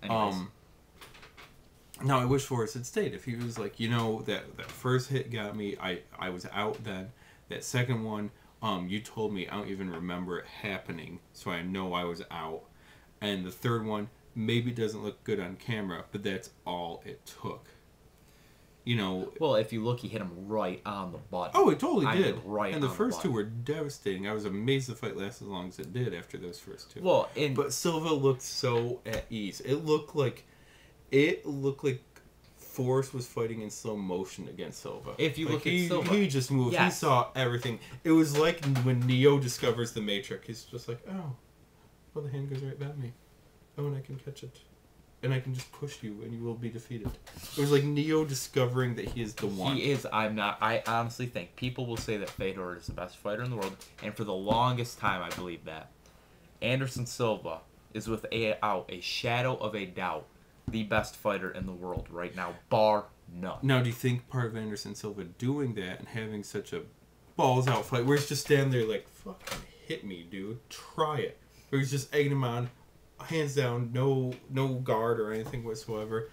Anyways. Now I wish Forrest had stayed. If he was like, that first hit got me. I was out then. That second one, you told me I don't even remember it happening, so I know I was out. And the third one, maybe it doesn't look good on camera, but that's all it took. Well, if you look, he hit him right on the button. Oh, it totally did. Right. And the first two were devastating. I was amazed the fight lasted as long as it did after those first two. Well, but Silva looked so at ease. It looked like Forrest was fighting in slow motion against Silva. If you look at Silva, he just moved. Yes. He saw everything. It was like when Neo discovers the Matrix. He's just like, oh, well, the hand goes right by me. Oh, and I can catch it. And I can just push you, and you will be defeated. It was like Neo discovering that he is the one. He is. I'm not. I honestly think people will say that Fedor is the best fighter in the world, and for the longest time, I believe that. Anderson Silva is without a shadow of a doubt the best fighter in the world right now, bar none. Now, do you think part of Anderson Silva doing that and having such a balls out fight, where he's just standing there like, fucking hit me, dude, try it, where he's just egging him on, hands down, no guard or anything whatsoever.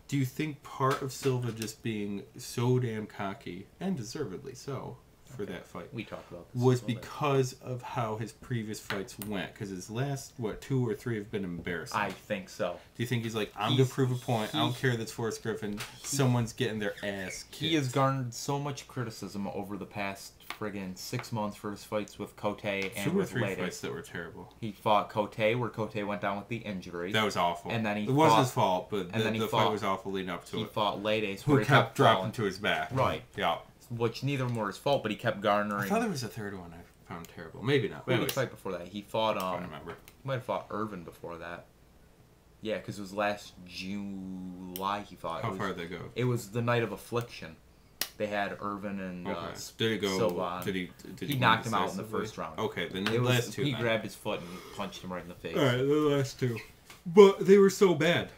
Do you think part of Silva just being so damn cocky, and deservedly so, for that fight, we talked about this, was because of how his previous fights went? Because his last, 2 or 3 have been embarrassing. I think so. Do you think he's like, I'm going to prove a point, I don't care that's Forrest Griffin, someone's getting their ass kicked? He has garnered so much criticism over the past friggin' 6 months for his fights with Cote and 2 or with 3 Lades. fights that were terrible. He fought Cote, where Cote went down with the injury. That was awful. And then it wasn't his fault, but the fight was awful leading up to it. He fought Lades, who kept dropping to his back. Right. Yeah. Which neither of them were his fault, but he kept garnering. I thought there was a third one I found terrible. Maybe not. Who did he fight before that? He fought. I don't remember. He might have fought Irvin before that. Yeah, because it was last July he fought. How far did they go? It was the Night of Affliction. They had Irvin and did it go? Silva. Did he knocked him out in the first round. Okay, then the last 2. He grabbed his foot and punched him right in the face. All right, the last 2, but they were so bad,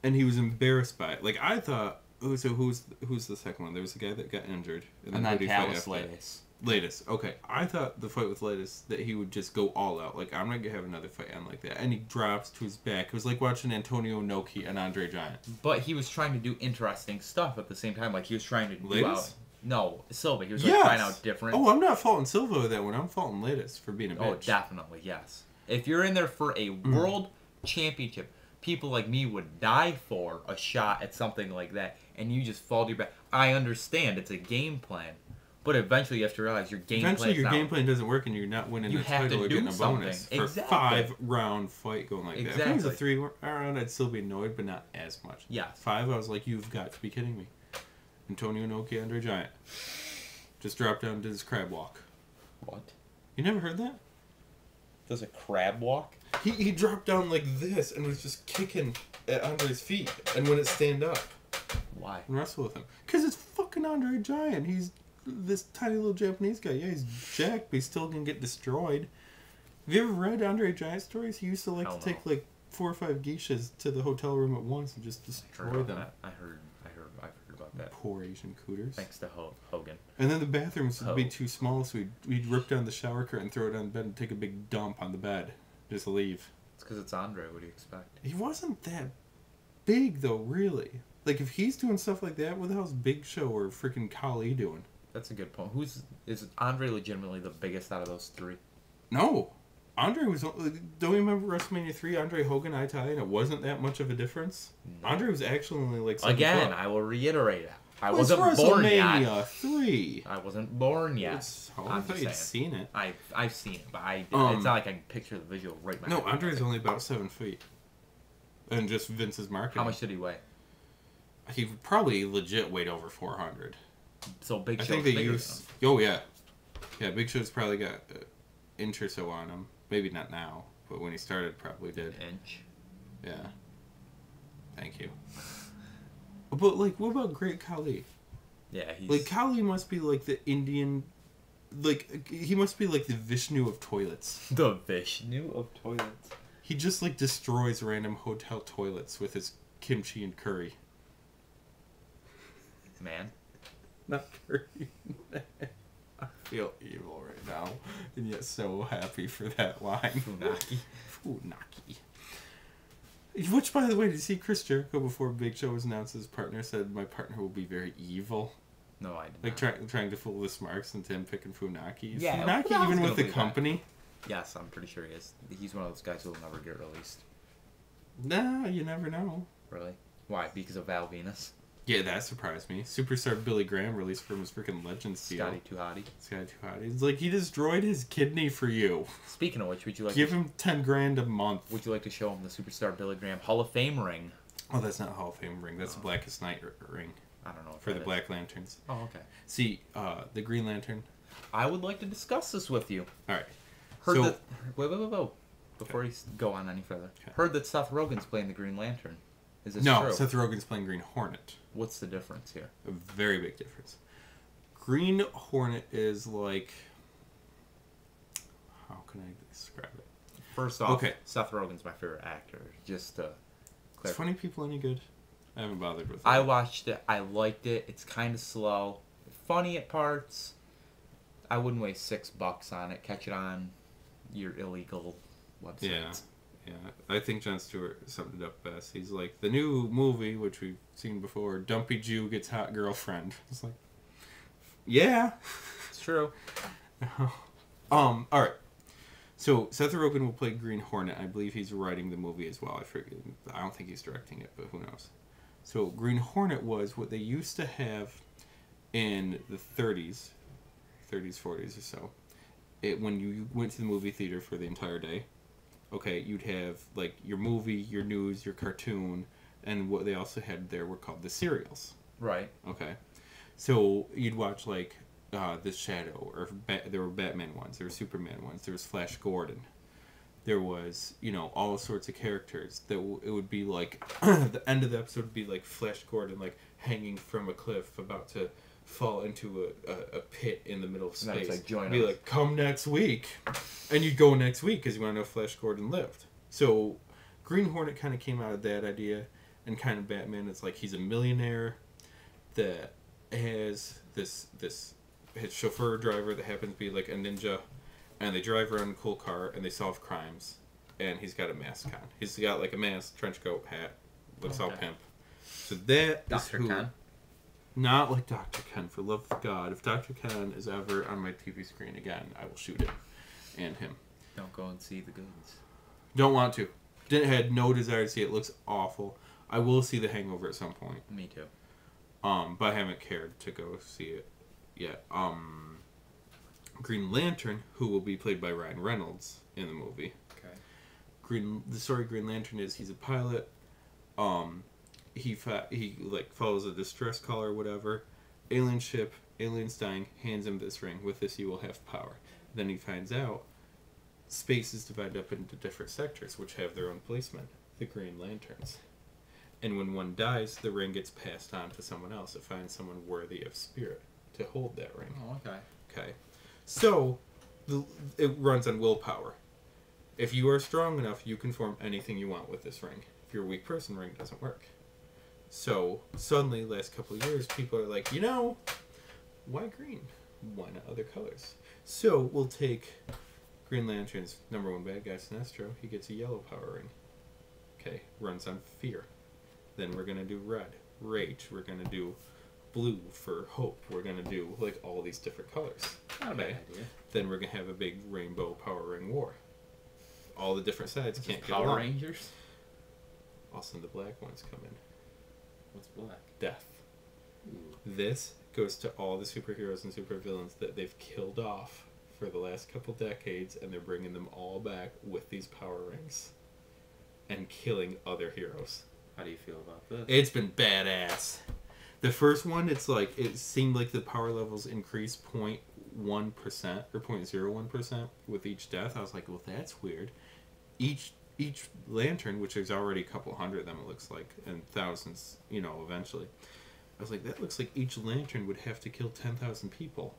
and he was embarrassed by it. Like I thought. So who's the second one? There was a guy that got injured, and then Talis Lades. Lades. Okay, I thought the fight with Lades that he would just go all out. Like I'm not gonna have another fight on like that, and he drops to his back. It was like watching Antonio Inoki and Andre Giant. But he was trying to do interesting stuff at the same time. Like he was trying to do Lades? No, Silva. He was trying out different. Oh, I'm not faulting Silva with that one. I'm faulting Lades for being a bitch. Oh, definitely, yes. If you're in there for a world championship, people like me would die for a shot at something like that, and you just fall to your back. I understand it's a game plan, but eventually you have to realize your game plan. Eventually, your game plan doesn't work, and you're not winning the title or getting a bonus for a 5-round fight going like that. If it was a 3-round, I'd still be annoyed, but not as much. Yeah, 5, I was like, you've got to be kidding me. Antonio Inoki, Andre Giant, just dropped down and did his crab walk. What? You never heard that? Does a crab walk? He dropped down like this and was just kicking at Andre's feet and wouldn't stand up. Why? And wrestle with him. Because it's fucking Andre Giant. He's this tiny little Japanese guy. Yeah, he's jacked, but he still can get destroyed. Have you ever read Andre Giant stories? He used to like to take like 4 or 5 geishas to the hotel room at once and just destroy them. I've heard about that. Poor Asian cooters. Thanks to Hogan. And then the bathrooms would be too small, so we'd rip down the shower curtain, throw it on the bed, and take a big dump on the bed. Just leave. It's because it's Andre. What do you expect? He wasn't that big, though, really. Like, if he's doing stuff like that, what the hell's Big Show or freaking Khali doing? That's a good point. Is Andre legitimately the biggest out of those 3? No. Andre was... Don't you remember WrestleMania 3, Andre Hogan, eye to eye, and it wasn't that much of a difference? No. Andre was actually only like... Again, I will reiterate it. I wasn't born yet. WrestleMania 3. I wasn't born yet. I thought you'd seen it. I've seen it, but it's not like I can picture the visual right now. No, Andre's only about 7 feet. And just Vince's marketing. How much did he weigh? He probably legit weighed over 400. So Big Show's I think they use... Oh, yeah. Yeah, Big Show's probably got an inch or so on him. Maybe not now, but when he started, probably did. Inch? Yeah. Thank you. But, like, what about Great Khali? Yeah, he's... Like, Khali must be, like, the Indian... Like, he must be, like, the Vishnu of toilets. The Vishnu of toilets? He just, like, destroys random hotel toilets with his kimchi and curry. Man. Not curry. I feel evil right now, and yet so happy for that line. Funaki. Funaki. Which, by the way, did you see Chris Jericho before Big Show was announced? His partner said, "My partner will be very evil." No, I did Like not. trying to fool the Smarks into him picking Funaki. Is Yeah, Funaki who the hell's even gonna with the believe that? company? Yes, I'm pretty sure he is. He's one of those guys who will never get released. Nah, you never know. Really? Why? Because of Val Venus? Yeah, that surprised me. Superstar Billy Graham released from his freaking Legends deal. Scotty Too Hottie. Scotty Too Hottie. It's like he destroyed his kidney for you. Speaking of which, would you like Give him $10,000 a month. would you like to show him the Superstar Billy Graham Hall of Fame ring? Oh, that's not a Hall of Fame ring. That's a Blackest Night ring I don't know if for that the is. Black Lanterns. Oh, okay. See, the Green Lantern. I would like to discuss this with you. All right. Heard So- that. Wait. Before you go on any further, heard that Seth Rogen's playing the Green Lantern. Is this No, true? Seth Rogen's playing Green Hornet. What's the difference here? A very big difference. Green Hornet is like... How can I describe it? First off, Okay. Seth Rogen's my favorite actor. Just to Is clarify. Funny People any good? I haven't bothered with it. I watched it. I liked it. It's kind of slow, funny at parts. I wouldn't waste $6 on it. Catch it on your illegal websites. Yeah. Yeah, I think Jon Stewart summed it up best. He's like, the new movie, which we've seen before, Dumpy Jew Gets Hot Girlfriend. It's like, yeah. It's true. All right. So Seth Rogen will play Green Hornet. I believe he's writing the movie as well. I don't think he's directing it, but who knows. So Green Hornet was what they used to have in the 30s, 40s or so. When you went to the movie theater for the entire day, okay, you'd have like your movie, your news, your cartoon, and what they also had there were called the serials. Right. Okay, so you'd watch like The Shadow, or there were Batman ones, there were Superman ones, there was Flash Gordon, there was all sorts of characters that it would be like the end of the episode would be like Flash Gordon like hanging from a cliff about to fall into a pit in the middle of And then it's space. like, join be us. like, come next week, and you'd go next week because you want to know if Flash Gordon lived. So Green Hornet kind of came out of that idea, and kind of Batman. It's like he's a millionaire that has this his chauffeur driver that happens to be like a ninja, and they drive around in a cool car and they solve crimes, and he's got a mask on. He's got like a mask, trench coat, hat, looks all Okay. pimp. So that is Dr. who. Ken. Not like Dr. Ken, for love of God. If Dr. Ken is ever on my TV screen again, I will shoot him and him. Don't go and see the goods. Don't want to. Had no desire to see it. It looks awful. I will see The Hangover at some point. Me too. But I haven't cared to go see it yet. Green Lantern, who will be played by Ryan Reynolds in the movie. Okay. The story of Green Lantern is he's a pilot. He like follows a distress call or whatever. Alien ship, aliens dying, hands him this ring. With this you will have power. Then he finds out space is divided up into different sectors which have their own policemen, the Green Lanterns. And when one dies, the ring gets passed on to someone else. It finds someone worthy of spirit to hold that ring. Oh, okay. Okay. So it runs on willpower. If you are strong enough, you can form anything you want with this ring. If you're a weak person, ring doesn't work. So suddenly, last couple of years, people are like, why green? Why not other colors? So we'll take Green Lantern's number one bad guy, Sinestro. He gets a yellow power ring. Okay, runs on fear. Then we're gonna do red, rage. We're gonna do blue for hope. We're gonna do like all these different colors. Not a bad idea. Then we're gonna have a big rainbow power ring war. All the different sides can't get Power along. Rangers. Also, the black ones come in. What's black? Death. Ooh. This goes to all the superheroes and supervillains that they've killed off for the last couple decades, and they're bringing them all back with these power rings and killing other heroes. How do you feel about this? It's been badass. The first one, it seemed like the power levels increased 0.1% or 0.01% with each death. I was like, well, that's weird. Each lantern, which there's already a couple hundred of them, it looks like, and thousands, eventually. I was like, that looks like each lantern would have to kill 10,000 people